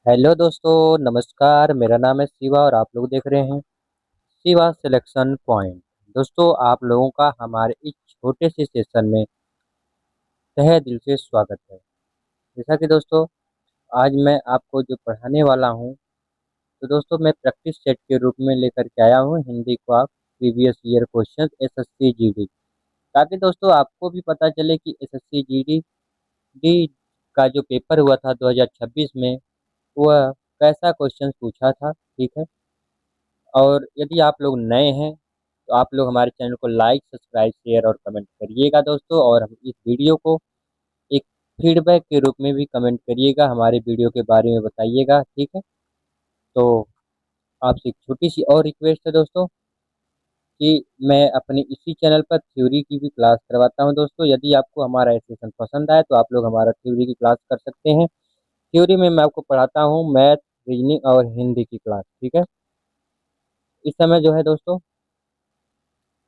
Hello दोस्तों, नमस्कार। मेरा नाम है शिवा और आप लोग देख रहे हैं शिवा सिलेक्शन पॉइंट। दोस्तों, आप लोगों का हमारे इस छोटे से सेशन में तहे दिल से स्वागत है। जैसा कि दोस्तों, आज मैं आपको जो पढ़ाने वाला हूं, तो दोस्तों मैं प्रैक्टिस सेट के रूप में लेकर के आया हूं हिंदी को आप previous year question SSC GD, ताकि दोस्तों आपको भी पता चले कि एसएससी जीडी डी का जो पेपर हुआ था 2026 में, वह कैसा क्वेश्चन पूछा था। ठीक है। और यदि आप लोग नए हैं तो आप लोग हमारे चैनल को लाइक, सब्सक्राइब, शेयर और कमेंट करिएगा दोस्तों। और हम इस वीडियो को एक फीडबैक के रूप में भी कमेंट करिएगा, हमारे वीडियो के बारे में बताइएगा। ठीक है। तो आपसे एक छोटी सी और रिक्वेस्ट है दोस्तों कि मैं अपने इसी चैनल पर थ्योरी की भी क्लास करवाता हूं दोस्तों। यदि आपको हमारा सेशन पसंद आए तो आप लोग हमारा थ्योरी की क्लास कर सकते हैं। थ्योरी में मैं आपको पढ़ाता हूँ मैथ, रीजनिंग और हिंदी की क्लास। ठीक है। इस समय जो है दोस्तों,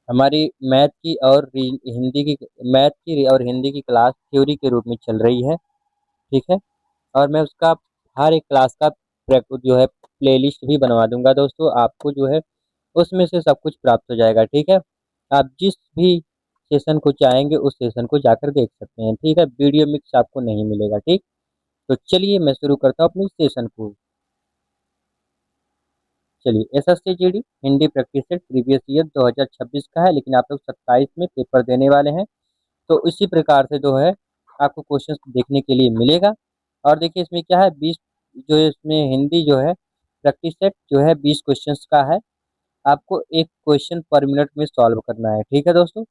हमारी मैथ की और हिंदी की क्लास थ्योरी के रूप में चल रही है। ठीक है। और मैं उसका हर एक क्लास का जो है प्लेलिस्ट भी बनवा दूंगा दोस्तों। आपको जो है उसमें से सब कुछ प्राप्त हो जाएगा। ठीक है। आप जिस भी सेशन को चाहेंगे उस सेशन को जाकर देख सकते हैं। ठीक है। वीडियो मिक्स आपको नहीं मिलेगा। ठीक। तो चलिए मैं शुरू करता हूँ अपनी सेशन को। चलिए, SSC GD Hindi practice set previous year 2026 का है, लेकिन आप लोग 27 में पेपर देने वाले हैं। तो इसी प्रकार से जो है आपको क्वेश्चंस देखने के लिए मिलेगा। और देखिए इसमें क्या है, 20 जो है इसमें हिंदी जो है प्रैक्टिस सेट जो है 20 क्वेश्चंस का है। आपको एक क्वेश्चन पर मिनट में सॉल्व करना है। ठीक है दोस्तों।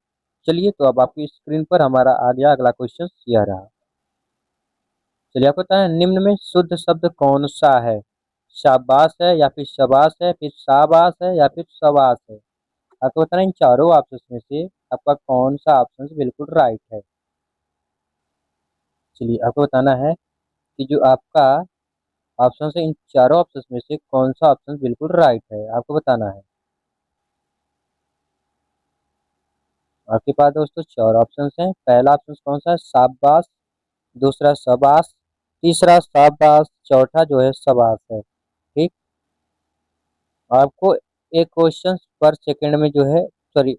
चलिए, तो अब आपकी स्क्रीन पर हमारा आ गया अगला क्वेश्चन यह रहा। चलिए, आपको पता है निम्न में शुद्ध शब्द कौन सा है? शाबाश है, या फिर शबाश है, फिर शाबाश है, या फिर शबाश है? आपको बताना है इन चारों ऑप्शन में से आपका कौन सा ऑप्शन बिल्कुल राइट है। चलिए, आपको बताना है कि जो आपका ऑप्शन है इन चारों ऑप्शन में से कौन सा ऑप्शन बिल्कुल राइट है, आपको बताना है। आपके पास दोस्तों चार ऑप्शन हैं। पहला ऑप्शन कौन सा है? शाबाश। दूसरा शबाश। तीसरा शाबाश। चौथा जो है शबाश है। ठीक। आपको एक क्वेश्चन पर सेकंड में जो है, सॉरी,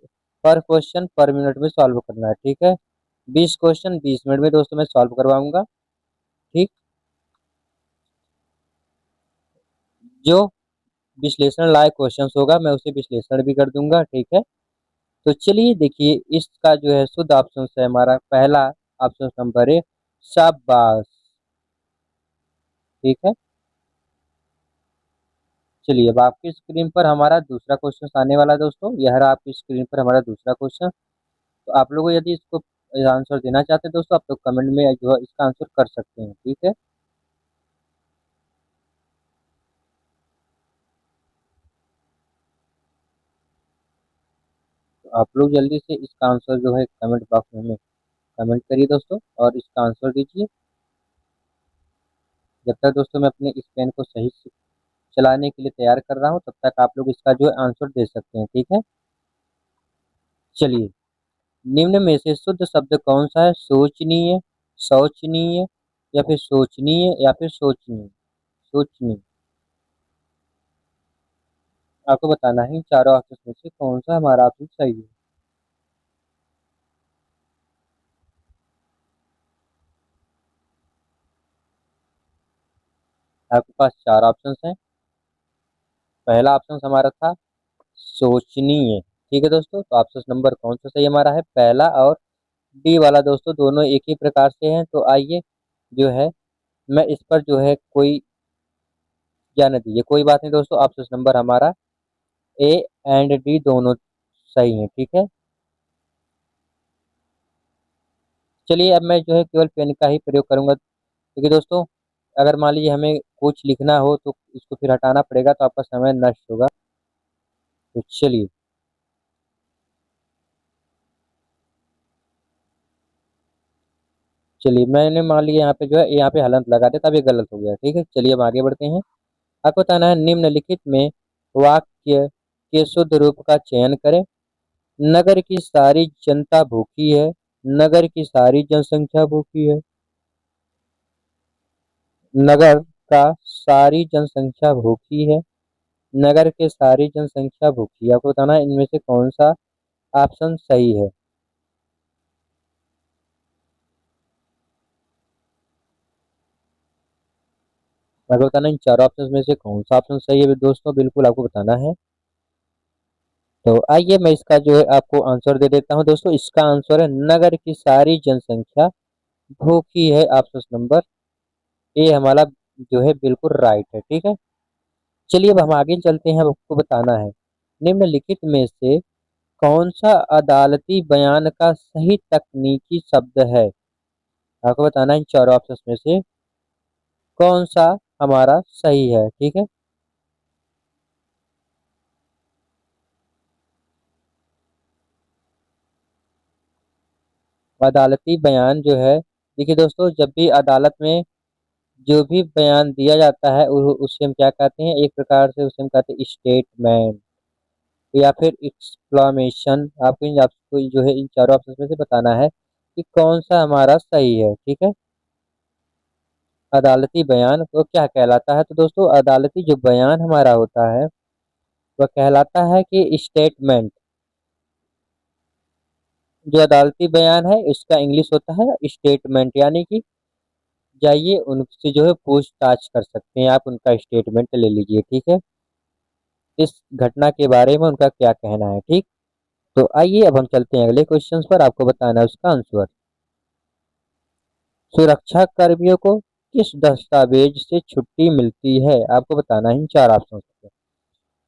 पर क्वेश्चन पर मिनट में सॉल्व करना है। ठीक है। 20 क्वेश्चन 20 मिनट में दोस्तों मैं सॉल्व करवाऊंगा। ठीक। जो विश्लेषण लायक क्वेश्चन होगा मैं उसे विश्लेषण भी कर दूंगा। ठीक है। तो चलिए देखिए, इसका जो है शुद्ध ऑप्शन है हमारा पहला ऑप्शन नंबर ए, शाबाश। ठीक है। चलिए, अब आपकी स्क्रीन पर हमारा दूसरा क्वेश्चन आने वाला है दोस्तों। यह रहा आपकी स्क्रीन पर हमारा दूसरा क्वेश्चन। तो आप लोग यदि इसको आंसर देना चाहते हैं दोस्तों, आप लोग कमेंट में जो है इसका आंसर कर सकते हैं। ठीक है। तो आप लोग जल्दी से इसका आंसर जो है कमेंट बॉक्स में हमें कमेंट करिए दोस्तों, और इसका आंसर दीजिए। जब तक दोस्तों मैं अपने इस पेन को सही से चलाने के लिए तैयार कर रहा हूँ, तब तक आप लोग इसका जो है आंसर दे सकते हैं। ठीक है। चलिए, निम्न में से शुद्ध शब्द कौन सा है? सोचनीय, शोचनीय, या फिर सोचनीय, या फिर सोचनीय? सोचनीय। आपको बताना है इन चारों ऑप्शन में से कौन सा हमारा ऑप्शन सही है। आपके पास चार ऑप्शन हैं। पहला ऑप्शन हमारा था सोचनीय। ठीक है दोस्तों, तो ऑप्शन नंबर कौन सा सही हमारा है? पहला और डी वाला दोस्तों, दोनों एक ही प्रकार से हैं। तो आइए जो है मैं इस पर जो है कोई जाने दीजिए, कोई बात नहीं दोस्तों। ऑप्शन नंबर हमारा ए एंड डी दोनों सही है। ठीक है। चलिए, अब मैं जो है केवल पेन का ही प्रयोग करूंगा, क्योंकि दोस्तों अगर मान लीजिए हमें कुछ लिखना हो तो इसको फिर हटाना पड़ेगा, तो आपका समय नष्ट होगा। तो चलिए मैंने मान लिया यहाँ पे जो है, यहाँ पे हलंत लगा दिया, तब ये गलत हो गया। ठीक है। चलिए अब आगे बढ़ते हैं। आपको बताना है निम्नलिखित में वाक्य के शुद्ध रूप का चयन करें। नगर की सारी जनता भूखी है। नगर की सारी जनसंख्या भूखी है। नगर का सारी जनसंख्या भूखी है, नगर के सारी जनसंख्या भूखी है। आपको बताना है इनमें से कौन सा ऑप्शन सही है। आपको बताना है इन चारों ऑप्शन में से कौन सा ऑप्शन सही है दोस्तों, बिल्कुल आपको बताना है। तो आइए मैं इसका जो है आपको आंसर दे देता हूँ दोस्तों। इसका आंसर है नगर की सारी जनसंख्या भूखी है। ऑप्शन नंबर ए हमारा जो है बिल्कुल राइट है। ठीक है, चलिए अब हम आगे चलते हैं। अब आपको बताना है निम्नलिखित में से कौन सा अदालती बयान का सही तकनीकी शब्द है। आपको बताना है इन चारों ऑप्शन में से कौन सा हमारा सही है। ठीक है, अदालती बयान जो है, देखिए दोस्तों, जब भी अदालत में जो भी बयान दिया जाता है उसे हम क्या कहते हैं, एक प्रकार से उसे हम कहते हैं स्टेटमेंट या फिर एक्सक्लामेशन। आपको जो है इन चारों ऑप्शन में से बताना है कि कौन सा हमारा सही है। ठीक है, अदालती बयान तो क्या कहलाता है, तो दोस्तों अदालती जो बयान हमारा होता है वह कहलाता है कि स्टेटमेंट। जो अदालती बयान है इसका इंग्लिश होता है स्टेटमेंट, यानी कि जाइए उनसे जो है पूछताछ कर सकते हैं आप, उनका स्टेटमेंट ले लीजिए। ठीक है, इस घटना के बारे में उनका क्या कहना है। ठीक, तो आइए अब हम चलते हैं अगले क्वेश्चन पर। आपको बताना है उसका आंसर। सुरक्षा कर्मियों को किस दस्तावेज से छुट्टी मिलती है। आपको बताना है इन चार ऑप्शन से।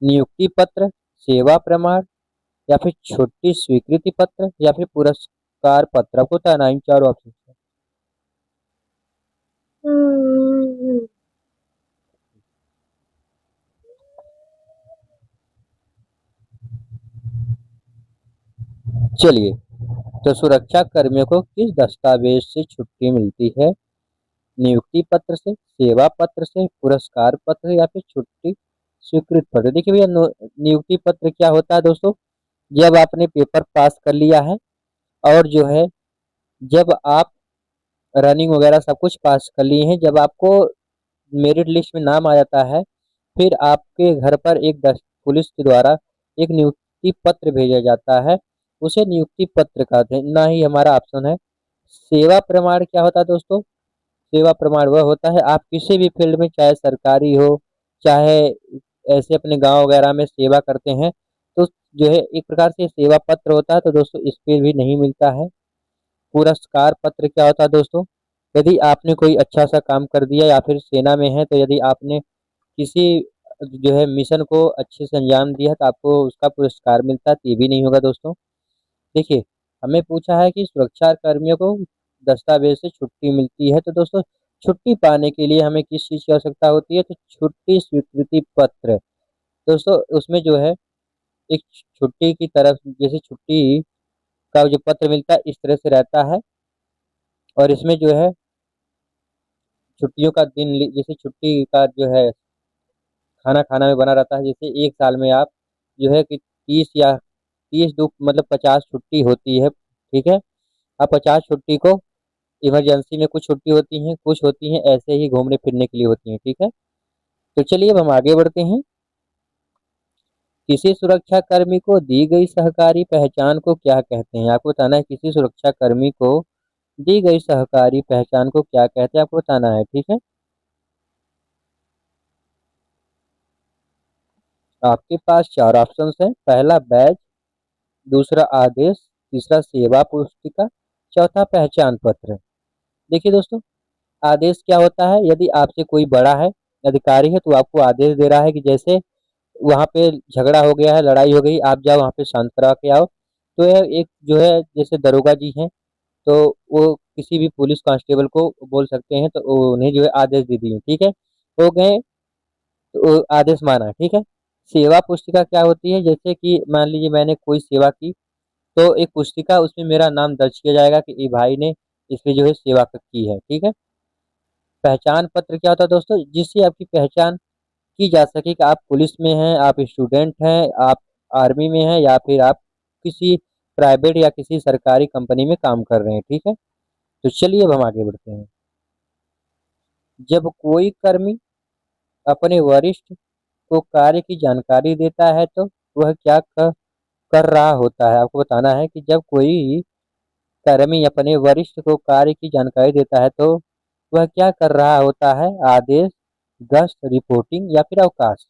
नियुक्ति पत्र, सेवा प्रमाण, या फिर छुट्टी स्वीकृति पत्र, या फिर पुरस्कार पत्र। आपको बताना है इन चार ऑप्शन से। चलिए, तो सुरक्षा कर्मियों को किस दस्तावेज से छुट्टी मिलती है। नियुक्ति पत्र से, सेवा पत्र से, पुरस्कार पत्र, या फिर छुट्टी स्वीकृत पत्र। देखिए भैया, नियुक्ति पत्र क्या होता है दोस्तों, जब आपने पेपर पास कर लिया है और जो है जब आप रनिंग वगैरह सब कुछ पास कर लिए हैं, जब आपको मेरिट लिस्ट में नाम आ जाता है, फिर आपके घर पर पुलिस के द्वारा एक नियुक्ति पत्र भेजा जाता है, उसे नियुक्ति पत्र कहते हैं। ना ही हमारा ऑप्शन है। सेवा प्रमाण क्या होता है दोस्तों, सेवा प्रमाण वह होता है आप किसी भी फील्ड में, चाहे सरकारी हो चाहे ऐसे अपने गांव वगैरह में सेवा करते हैं, तो जो है एक प्रकार से सेवा पत्र होता है। तो दोस्तों इस पे भी नहीं मिलता है। पुरस्कार पत्र क्या होता है दोस्तों, यदि आपने कोई अच्छा सा काम कर दिया या फिर सेना में है, तो यदि आपने किसी जो है मिशन को अच्छे से अंजाम दिया तो आपको उसका पुरस्कार मिलता है, तो ये भी नहीं होगा दोस्तों। देखिए, हमें पूछा है कि सुरक्षा कर्मियों को दस्तावेज से छुट्टी मिलती है, तो दोस्तों छुट्टी पाने के लिए हमें किस चीज़ की आवश्यकता होती है, तो छुट्टी स्वीकृति पत्र। दोस्तों उसमें जो है एक छुट्टी की तरफ, जैसे छुट्टी का जो पत्र मिलता है इस तरह से रहता है, और इसमें जो है छुट्टियों का दिन जैसे छुट्टी का जो है खाना खाना में बना रहता है। जैसे एक साल में आप जो है कि 30 मतलब 50 छुट्टी होती है। ठीक है, आप 50 छुट्टी को इमरजेंसी में कुछ छुट्टी होती हैं, कुछ होती हैं ऐसे ही घूमने फिरने के लिए होती हैं। ठीक है, तो चलिए अब हम आगे बढ़ते हैं। किसी सुरक्षा कर्मी को दी गई सहकारी पहचान को क्या कहते हैं। आपको बताना है किसी सुरक्षा कर्मी को दी गई सहकारी पहचान को क्या कहते हैं, आपको बताना है। ठीक है, आपके पास चार ऑप्शन हैं। पहला बैज, दूसरा आदेश, तीसरा सेवा पुस्तिका, चौथा पहचान पत्र। देखिए दोस्तों, आदेश क्या होता है, यदि आपसे कोई बड़ा है, अधिकारी है, तो आपको आदेश दे रहा है कि जैसे वहाँ पे झगड़ा हो गया है, लड़ाई हो गई, आप जाओ वहाँ पे शांत करा के आओ। तो यह एक जो है जैसे दरोगा जी हैं, तो वो किसी भी पुलिस कांस्टेबल को बोल सकते हैं, तो उन्हें जो है आदेश दे दिए। ठीक है, हो गए, तो आदेश माना। ठीक है, सेवा पुस्तिका क्या होती है, जैसे कि मान लीजिए मैंने कोई सेवा की, तो एक पुस्तिका उसमें मेरा नाम दर्ज किया जाएगा कि ये भाई ने इसमें जो है सेवा की है। ठीक है, पहचान पत्र क्या होता है दोस्तों, जिससे आपकी पहचान की जा सके कि आप पुलिस में हैं, आप स्टूडेंट हैं, आप आर्मी में हैं, या फिर आप किसी प्राइवेट या किसी सरकारी कंपनी में काम कर रहे हैं। ठीक है, तो चलिए अब हम आगे बढ़ते हैं। जब कोई कर्मी अपने वरिष्ठ को कार्य की जानकारी देता है तो वह क्या कर रहा होता है। आपको बताना है कि जब कोई कर्मी अपने वरिष्ठ को कार्य की जानकारी देता है तो वह क्या कर रहा होता है। आदेश, गश्त, रिपोर्टिंग या फिर अवकाश।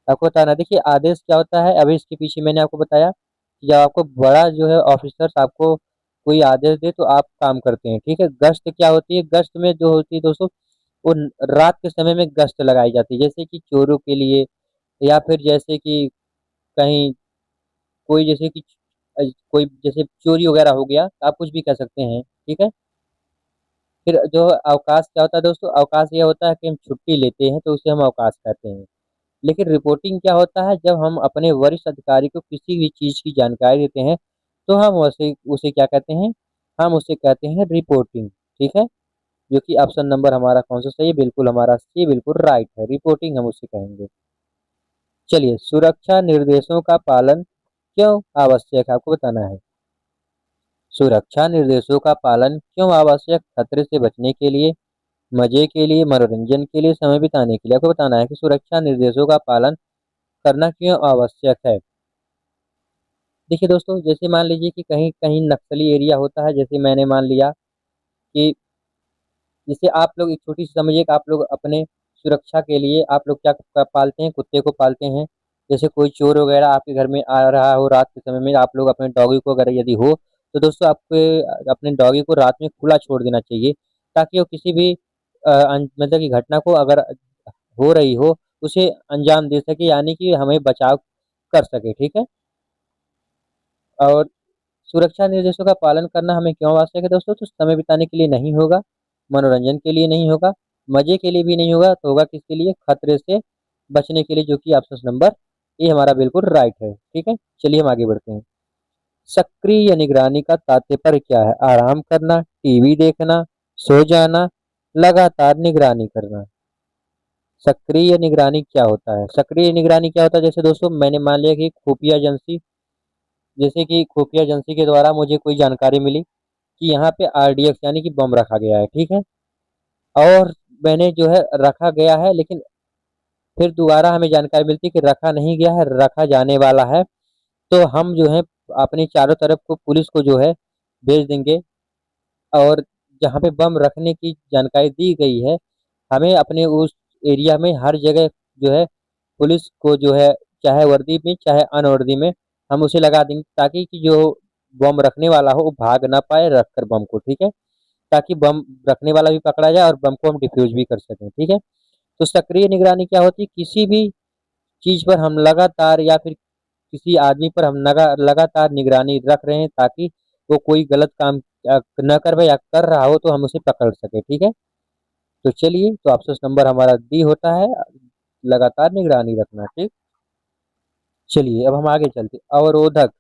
आपको बताना, देखिए आदेश क्या होता है, अभी इसके पीछे मैंने आपको बताया कि जब आपको बड़ा जो है ऑफिसर्स आपको कोई आदेश दे तो आप काम करते हैं, ठीक है। गश्त क्या होती है, गश्त में जो होती है दोस्तों वो रात के समय में गश्त लगाई जाती है, जैसे कि चोरों के लिए या फिर जैसे कि कहीं कोई जैसे कि कोई जैसे चोरी वगैरह हो गया तो आप कुछ भी कह सकते हैं, ठीक है। फिर जो अवकाश क्या होता है दोस्तों, अवकाश ये होता है कि हम छुट्टी लेते हैं तो उसे हम अवकाश कहते हैं। लेकिन रिपोर्टिंग क्या होता है, जब हम अपने वरिष्ठ अधिकारी को किसी भी चीज की जानकारी देते हैं तो हम उसे उसे क्या कहते हैं, हम उसे कहते हैं रिपोर्टिंग, ठीक है। जो कि ऑप्शन नंबर हमारा कौन सा सही है, बिल्कुल हमारा सी बिल्कुल राइट है, रिपोर्टिंग हम उसे कहेंगे। चलिए, सुरक्षा निर्देशों का पालन क्यों आवश्यक है, आपको बताना है। सुरक्षा निर्देशों का पालन क्यों आवश्यक, खतरे से बचने के लिए, मजे के लिए, मनोरंजन के लिए, समय बिताने के लिए। आपको बताना है कि सुरक्षा निर्देशों का पालन करना क्यों आवश्यक है। देखिए दोस्तों, जैसे मान लीजिए कि कहीं कहीं नक्सली एरिया होता है, जैसे मैंने मान लिया कि जैसे आप लोग एक छोटी सी समझिए कि आप लोग अपने सुरक्षा के लिए आप लोग क्या पालते हैं, कुत्ते को पालते हैं। जैसे कोई चोर वगैरह आपके घर में आ रहा हो रात के समय में, आप लोग अपने डॉगी को अगर यदि हो तो दोस्तों आपके अपने डॉगी को रात में खुला छोड़ देना चाहिए, ताकि वो किसी भी मतलब की घटना को अगर हो रही हो उसे अंजाम दे सके, यानी कि हमें बचाव कर सके, ठीक है। और सुरक्षा निर्देशों का पालन करना हमें क्यों आवश्यक है दोस्तों, तो समय बिताने के लिए नहीं होगा, मनोरंजन के लिए नहीं होगा, मजे के लिए भी नहीं होगा, तो होगा किसके लिए, खतरे से बचने के लिए, जो कि ऑप्शन नंबर ए हमारा बिल्कुल राइट है, ठीक है। चलिए हम आगे बढ़ते हैं। सक्रिय निगरानी का तात्पर्य क्या है, आराम करना, टीवी देखना, सो जाना, लगातार निगरानी करना। सक्रिय निगरानी क्या होता है, सक्रिय निगरानी क्या होता है, जैसे दोस्तों मैंने मान लिया कि खुफिया एजेंसी, जैसे कि खुफिया एजेंसी के द्वारा मुझे कोई जानकारी मिली कि यहाँ पे आरडीएक्स यानी कि बम रखा गया है, ठीक है। और मैंने जो है रखा गया है, लेकिन फिर दोबारा हमें जानकारी मिलती है कि रखा नहीं गया है, रखा जाने वाला है। तो हम जो है अपने चारों तरफ को पुलिस को जो है भेज देंगे, और जहाँ पे बम रखने की जानकारी दी गई है हमें अपने उस एरिया में हर जगह जो है पुलिस को जो है, चाहे वर्दी में चाहे अनवर्दी में, हम उसे लगा देंगे, ताकि कि जो बम रखने वाला हो वो भाग ना पाए रखकर बम को, ठीक है। ताकि बम रखने वाला भी पकड़ा जाए और बम को हम डिफ्यूज भी कर सकें, ठीक है। तो सक्रिय निगरानी क्या होती है, किसी भी चीज पर हम लगातार या फिर किसी आदमी पर हम लगातार निगरानी रख रहे हैं, ताकि वो कोई गलत काम न कर पाए, या कर रहा हो तो हम उसे पकड़ सके, ठीक है। तो चलिए, तो ऑप्शन नंबर हमारा डी होता है, लगातार निगरानी रखना, ठीक। चलिए अब हम आगे चलते हैं। अवरोधक,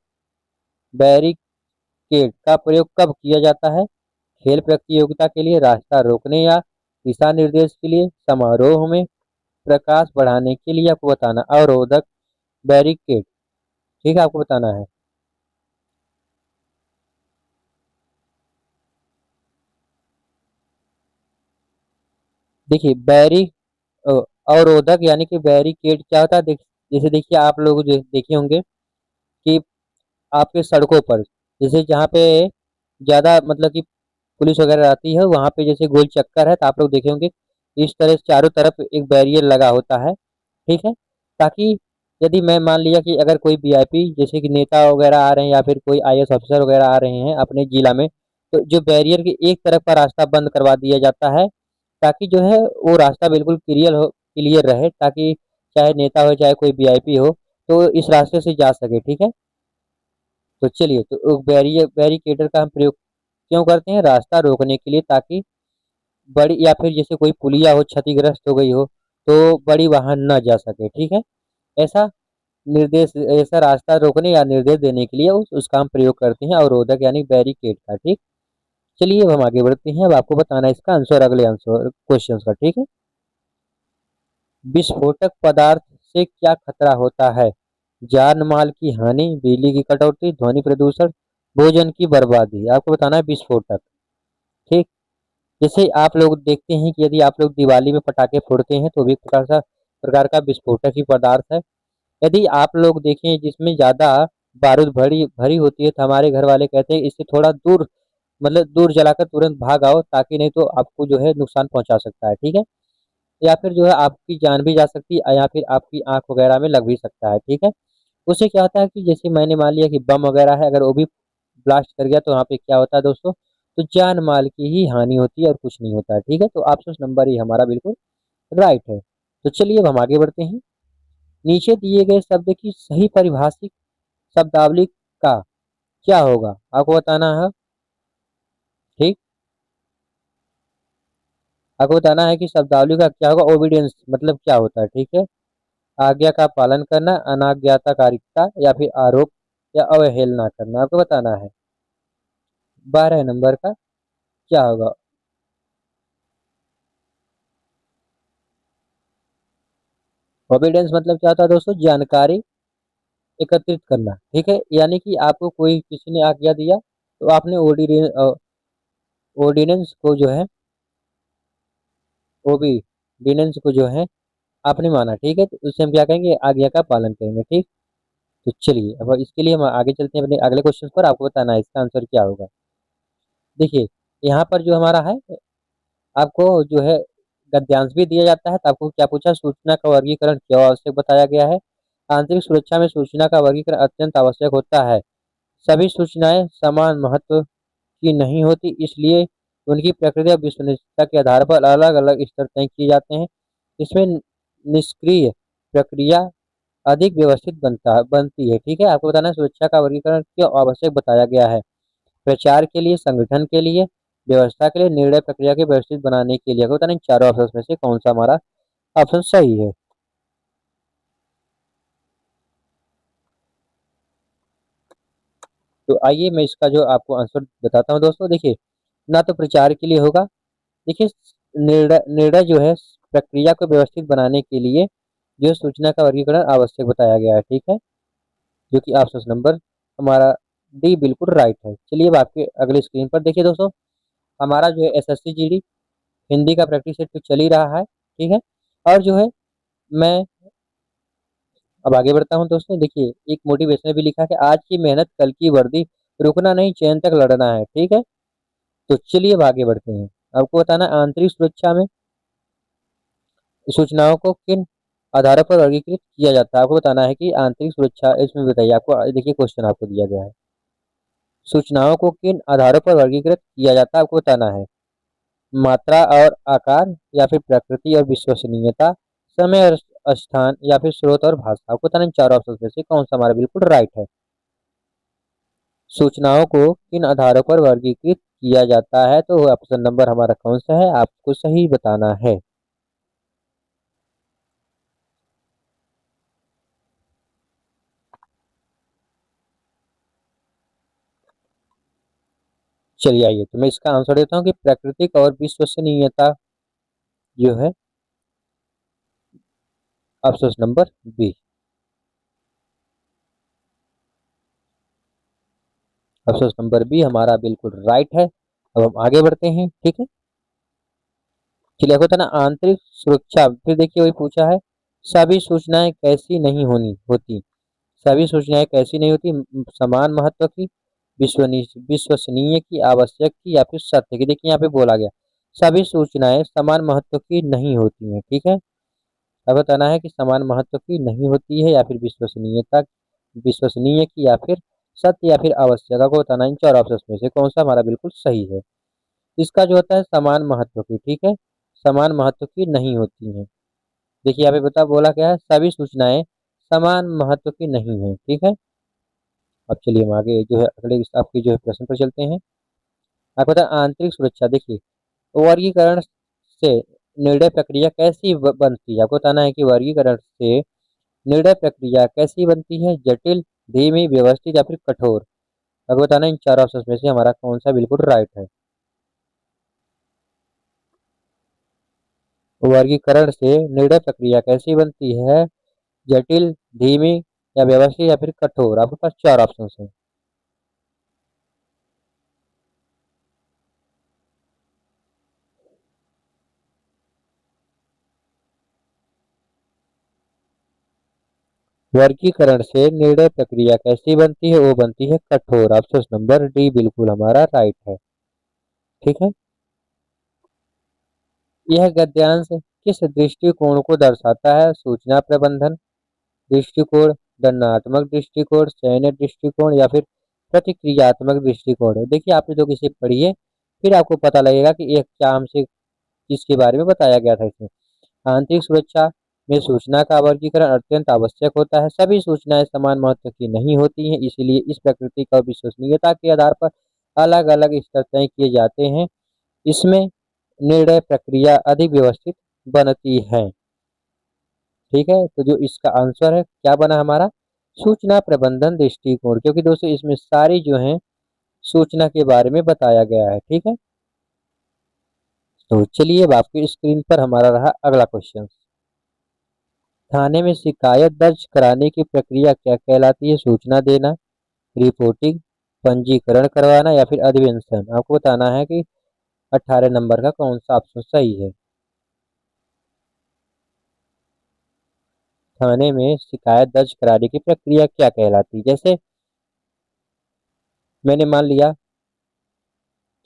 बैरिकेड का प्रयोग कब किया जाता है, खेल प्रतियोगिता के लिए, रास्ता रोकने या दिशा निर्देश के लिए, समारोह में, प्रकाश बढ़ाने के लिए। आपको बताना अवरोधक, बैरिकेड, ठीक है, आपको बताना है। देखिए अ, अवरोधक यानी कि बैरिकेड क्या होता है, जैसे देखिए आप लोग जो देखे होंगे कि आपके सड़कों पर, जैसे जहाँ पे ज्यादा मतलब कि पुलिस वगैरह आती है वहाँ पे जैसे गोल चक्कर है, तो आप लोग देखे होंगे इस तरह से चारों तरफ एक बैरियर लगा होता है, ठीक है। ताकि यदि मैं मान लिया कि अगर कोई वीआईपी जैसे कि नेता वगैरह आ रहे हैं या फिर कोई आईएएस अफसर वगैरह आ रहे हैं अपने जिला में, तो जो बैरियर के एक तरफ का रास्ता बंद करवा दिया जाता है, ताकि जो है वो रास्ता बिल्कुल क्लियर रहे, ताकि चाहे नेता हो चाहे कोई वीआईपी हो तो इस रास्ते से जा सके, ठीक है। तो चलिए, तो बैरिकेडर का हम प्रयोग क्यों करते हैं, रास्ता रोकने के लिए, ताकि बड़ी या फिर जैसे कोई पुलिया हो क्षतिग्रस्त हो गई हो तो बड़ी वाहन न जा सके, ठीक है। ऐसा ऐसा रास्ता रोकने या निर्देश देने के लिए उसका हम प्रयोग करते हैं अवरोधक यानी बैरिकेड का, ठीक। चलिए अब हम आगे बढ़ते हैं, अब आपको बताना है इसका आंसर अगले आंसर क्वेश्चन का, ठीक है। विस्फोटक पदार्थ से क्या खतरा होता है, जान माल की हानि, बिजली की कटौती, ध्वनि प्रदूषण, भोजन की बर्बादी। आपको बताना है विस्फोटक, ठीक। जैसे आप लोग देखते हैं कि यदि आप लोग दिवाली में पटाखे फोड़ते हैं तो भी एक प्रकार का विस्फोटक ही पदार्थ है। यदि आप लोग देखें जिसमें ज़्यादा बारूद भरी भरी होती है तो हमारे घर वाले कहते हैं इससे थोड़ा दूर, मतलब दूर जलाकर तुरंत भाग आओ, ताकि नहीं तो आपको जो है नुकसान पहुंचा सकता है, ठीक है। या फिर जो है आपकी जान भी जा सकती है या फिर आपकी आंख वगैरह में लग भी सकता है, ठीक है। उससे क्या होता है कि जैसे मैंने मान लिया कि बम वगैरह है, अगर वो भी ब्लास्ट कर गया तो वहाँ पे क्या होता है दोस्तों, तो जान माल की ही हानि होती है और कुछ नहीं होता है, ठीक है। तो ऑप्शन नंबर ही हमारा बिल्कुल राइट है। तो चलिए अब हम आगे बढ़ते हैं। नीचे दिए गए शब्द की सही परिभाषित शब्दावली का क्या होगा, आपको बताना है, ठीक। आपको बताना है कि शब्दावली का क्या होगा। ओबीडियंस मतलब क्या होता है, ठीक है। आज्ञा का पालन करना, अनाज्ञाकारिता या फिर आरोप या अवहेलना करना, आपको बताना है। 12 नंबर का क्या होगा। ओबीडियंस मतलब क्या होता है दोस्तों, जानकारी एकत्रित करना, ठीक है। यानी कि आपको कोई किसी ने आज्ञा दिया तो आपने ऑर्डिनेंस को जो है, ओबीडियंस को जो है आपने माना, ठीक है। तो उससे हम क्या कहेंगे, आज्ञा का पालन करेंगे, ठीक। तो चलिए अब इसके लिए हम आगे चलते हैं अपने अगले क्वेश्चन पर। आपको बताना है इसका आंसर क्या होगा। देखिए यहाँ पर जो हमारा है, आपको जो है गद्यांश भी दिया जाता है। तो आपको क्या पूछा, सूचना का वर्गीकरण क्यों आवश्यक बताया गया है। आंतरिक सुरक्षा में सूचना का वर्गीकरण अत्यंत आवश्यक होता है। सभी सूचनाएं समान महत्व की नहीं होती, इसलिए उनकी प्रकृति और विश्वसनीयता के आधार पर अलग अलग स्तर तय किए जाते हैं। इसमें निष्क्रिय प्रक्रिया अधिक व्यवस्थित बनती है, ठीक है। आपको बताना है सुरक्षा का वर्गीकरण क्यों आवश्यक बताया गया है। प्रचार के लिए, संगठन के लिए, व्यवस्था के लिए, निर्णय प्रक्रिया के व्यवस्थित बनाने के लिए। आपको बताना है इन चारों ऑप्शन में से कौन सा हमारा ऑप्शन सही है। तो आइए मैं इसका जो आपको आंसर बताता हूँ दोस्तों। देखिए ना तो प्रचार के लिए होगा। देखिए निर्णय निर्णय जो है प्रक्रिया को व्यवस्थित बनाने के लिए जो सूचना का वर्गीकरण आवश्यक बताया गया है, ठीक है। जो कि ऑप्शन नंबर हमारा डी बिल्कुल राइट है। चलिए अब आपके अगले स्क्रीन पर देखिए दोस्तों, हमारा जो है एसएससी जीडी हिंदी का प्रैक्टिस सेट तो चल ही रहा है, ठीक है। और जो है मैं अब आगे बढ़ता हूँ दोस्तों। देखिए एक मोटिवेशन भी लिखा है कि आज की मेहनत कल की वर्दी, रुकना नहीं चैन तक लड़ना है, ठीक है। तो चलिए अब आगे बढ़ते हैं। आपको बताना आंतरिक सुरक्षा में सूचनाओं को किन आधारों पर वर्गीकृत किया जाता है। आपको बताना है कि आंतरिक सुरक्षा इसमें बताइए। आपको देखिए क्वेश्चन आपको दिया गया है, सूचनाओं को किन आधारों पर वर्गीकृत किया जाता है। आपको बताना है मात्रा और आकार या फिर प्रकृति और विश्वसनीयता, समय और स्थान या फिर स्रोत और भाषा। आपको बताना इन चार ऑप्शन में से कौन सा हमारा बिल्कुल राइट है। सूचनाओं को किन आधारों पर वर्गीकृत किया जाता है, तो ऑप्शन नंबर हमारा कौन सा है, आपको सही बताना है। चलिए आइए तो मैं इसका आंसर देता हूँ कि प्राकृतिक और विश्वसनीयता जो है option number B. Option number B हमारा बिल्कुल राइट है। अब हम आगे बढ़ते हैं, ठीक है। चलिए होता ना आंतरिक सुरक्षा, फिर देखिए वही पूछा है, सभी सूचनाएं कैसी नहीं होनी होती। सभी सूचनाएं कैसी नहीं होती, समान महत्व की, विश्वसनीय की, आवश्यक की या फिर सत्य की। देखिए यहाँ पे बोला गया सभी सूचनाएं समान महत्व की नहीं होती हैं, ठीक है। अब बताना है कि समान महत्व की नहीं होती है या फिर विश्वसनीय की या फिर सत्य या फिर आवश्यक। आपको बताना है इन चार ऑप्शन में से कौन सा हमारा बिल्कुल सही है। इसका जो होता है समान महत्व की, ठीक है, समान महत्व की नहीं होती है। देखिए यहाँ पे बोला क्या है, सभी सूचनाएं समान महत्व की नहीं है, ठीक है। अब चलिए हम आगे जो है अगले आपकी जो है प्रश्न पर चलते हैं। आपको पता है आंतरिक सुरक्षा, देखिए वर्गीकरण से निर्णय प्रक्रिया कैसी बनती है। आपको बताना है कि वर्गीकरण से निर्णय प्रक्रिया कैसी बनती है, जटिल, धीमी, व्यवस्थित या फिर कठोर। आपको बताना है इन चार ऑप्शन में से हमारा कौन सा बिल्कुल राइट है। वर्गीकरण से निर्णय प्रक्रिया कैसी बनती है, जटिल, धीमी या व्यवस्थित या फिर कठोर। आपके पास चार ऑप्शन है। वर्गीकरण से निर्णय प्रक्रिया कैसी बनती है? वो बनती है कठोर। ऑप्शन नंबर डी बिल्कुल हमारा राइट है। ठीक है। यह गद्यांश किस दृष्टिकोण को दर्शाता है? सूचना प्रबंधन दृष्टिकोण, दंडात्मक दृष्टिकोण, सैन्य दृष्टिकोण या फिर प्रतिक्रियात्मक दृष्टिकोण। देखिए आप लोग इसे पढ़िए, फिर आपको पता लगेगा कि ये क्या हमसे किसके बारे में बताया गया था इसमें। आंतरिक सुरक्षा में सूचना का वर्गीकरण अत्यंत आवश्यक होता है। सभी सूचनाएं समान महत्व की नहीं होती हैं, इसलिए इस प्रकृति का विश्वसनीयता के आधार पर अलग अलग स्तर तय किए जाते हैं। इसमें निर्णय प्रक्रिया अधिक व्यवस्थित बनती है। ठीक है, तो जो इसका आंसर है क्या बना हमारा? सूचना प्रबंधन दृष्टिकोण, क्योंकि दोस्तों इसमें सारी जो है सूचना के बारे में बताया गया है। ठीक है, तो चलिए अब आपकी स्क्रीन पर हमारा रहा अगला क्वेश्चन। थाने में शिकायत दर्ज कराने की प्रक्रिया क्या कहलाती है? सूचना देना, रिपोर्टिंग, पंजीकरण करवाना या फिर अधिवेशन। आपको बताना है कि 18 नंबर का कौन सा ऑप्शन सही है। थाने में शिकायत दर्ज कराने की प्रक्रिया क्या कहलाती है? जैसे मैंने मान लिया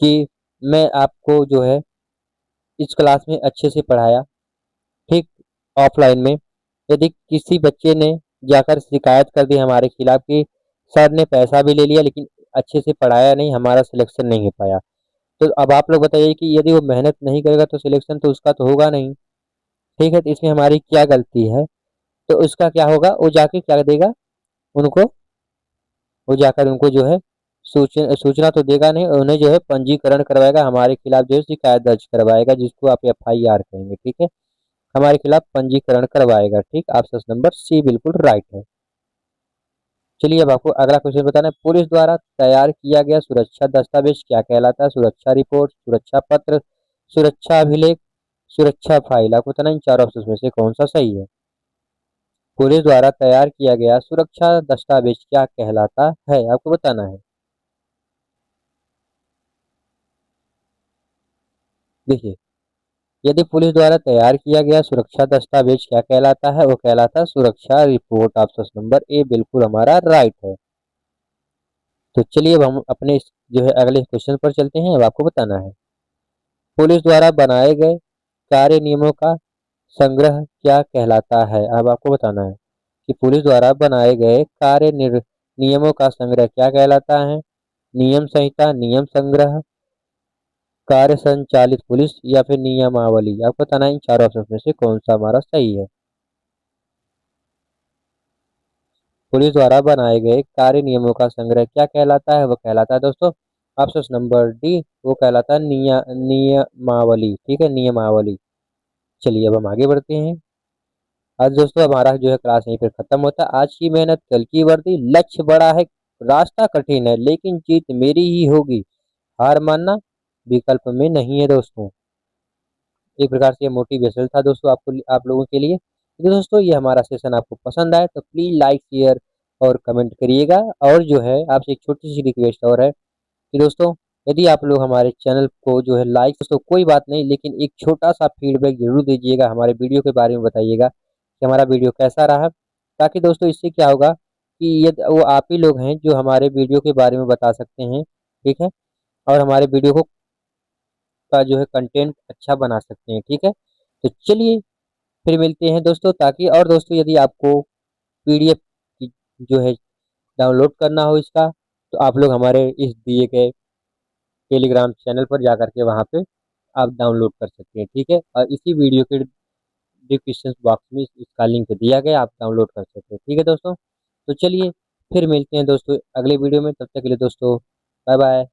कि मैं आपको जो है इस क्लास में अच्छे से पढ़ाया, ठीक, ऑफलाइन में यदि किसी बच्चे ने जाकर शिकायत कर दी हमारे खिलाफ कि सर ने पैसा भी ले लिया लेकिन अच्छे से पढ़ाया नहीं, हमारा सिलेक्शन नहीं हो पाया, तो अब आप लोग बताइए कि यदि वो मेहनत नहीं करेगा तो सिलेक्शन तो उसका तो होगा नहीं। ठीक है, तो इसमें हमारी क्या गलती है? तो उसका क्या होगा, वो जाके क्या देगा उनको, वो जाकर उनको जो है सूचना तो देगा नहीं, उन्हें जो है पंजीकरण करवाएगा, हमारे खिलाफ जो है शिकायत दर्ज करवाएगा, जिसको आप FIR कहेंगे। ठीक है, हमारे खिलाफ पंजीकरण करवाएगा। ठीक, ऑप्शन नंबर सी बिल्कुल राइट है। चलिए अब आपको अगला क्वेश्चन बताना है। पुलिस द्वारा तैयार किया गया सुरक्षा दस्तावेज क्या कहलाता है? सुरक्षा रिपोर्ट, सुरक्षा पत्र, सुरक्षा अभिलेख, सुरक्षा फाइल। आपको बताना है इन चार ऑप्शन में से कौन सा सही है। पुलिस द्वारा तैयार किया गया सुरक्षा दस्तावेज क्या कहलाता है? आपको बताना है। देखिए, यदि पुलिस द्वारा तैयार किया गया सुरक्षा दस्तावेज क्या कहलाता है? वो कहलाता है सुरक्षा रिपोर्ट। ऑप्शन नंबर ए बिल्कुल हमारा राइट है। तो चलिए अब हम अपने जो है अगले क्वेश्चन पर चलते हैं। अब आपको बताना है पुलिस द्वारा बनाए गए कार्य नियमों का संग्रह क्या कहलाता है? अब आपको बताना है कि पुलिस द्वारा बनाए गए नियमों का संग्रह क्या कहलाता है? नियम संहिता, नियम संग्रह, कार्य संचालित पुलिस या फिर नियमावली। आपको बताना है इन चार ऑप्शन में से कौन सा हमारा सही है। पुलिस द्वारा बनाए गए कार्य नियमों का संग्रह क्या कहलाता है? वो कहलाता है दोस्तों ऑप्शन नंबर डी, वो कहलाता है नियमावली। ठीक है, नियमावली। चलिए अब हम आगे बढ़ते हैं। आज दोस्तों हमारा जो है क्लास यहीं पर खत्म होता है। आज की मेहनत कल की वर्दी, लक्ष्य बड़ा है रास्ता कठिन है लेकिन जीत मेरी ही होगी, हार मानना विकल्प में नहीं है दोस्तों। एक प्रकार से मोटिवेशनल था दोस्तों आपको, आप लोगों के लिए। तो दोस्तों ये हमारा सेशन आपको पसंद आए तो प्लीज लाइक शेयर और कमेंट करिएगा। और जो है आपसे एक छोटी सी रिक्वेस्ट और है कि दोस्तों यदि आप लोग हमारे चैनल को जो है लाइक, दोस्तों कोई बात नहीं लेकिन एक छोटा सा फीडबैक जरूर दीजिएगा, हमारे वीडियो के बारे में बताइएगा कि हमारा वीडियो कैसा रहा, ताकि दोस्तों इससे क्या होगा कि ये वो आप ही लोग हैं जो हमारे वीडियो के बारे में बता सकते हैं। ठीक है, और हमारे वीडियो को का जो है कंटेंट अच्छा बना सकते हैं। ठीक है, तो चलिए फिर मिलते हैं दोस्तों। ताकि और दोस्तों यदि आपको PDF जो है डाउनलोड करना हो इसका, तो आप लोग हमारे इस दिए गए टेलीग्राम चैनल पर जाकर के वहाँ पे आप डाउनलोड कर सकते हैं। ठीक है, और इसी वीडियो के डिस्क्रिप्शन बॉक्स में इसका लिंक दिया गया, आप डाउनलोड कर सकते हैं। ठीक है दोस्तों, तो चलिए फिर मिलते हैं दोस्तों अगले वीडियो में। तब तक के लिए दोस्तों बाय बाय।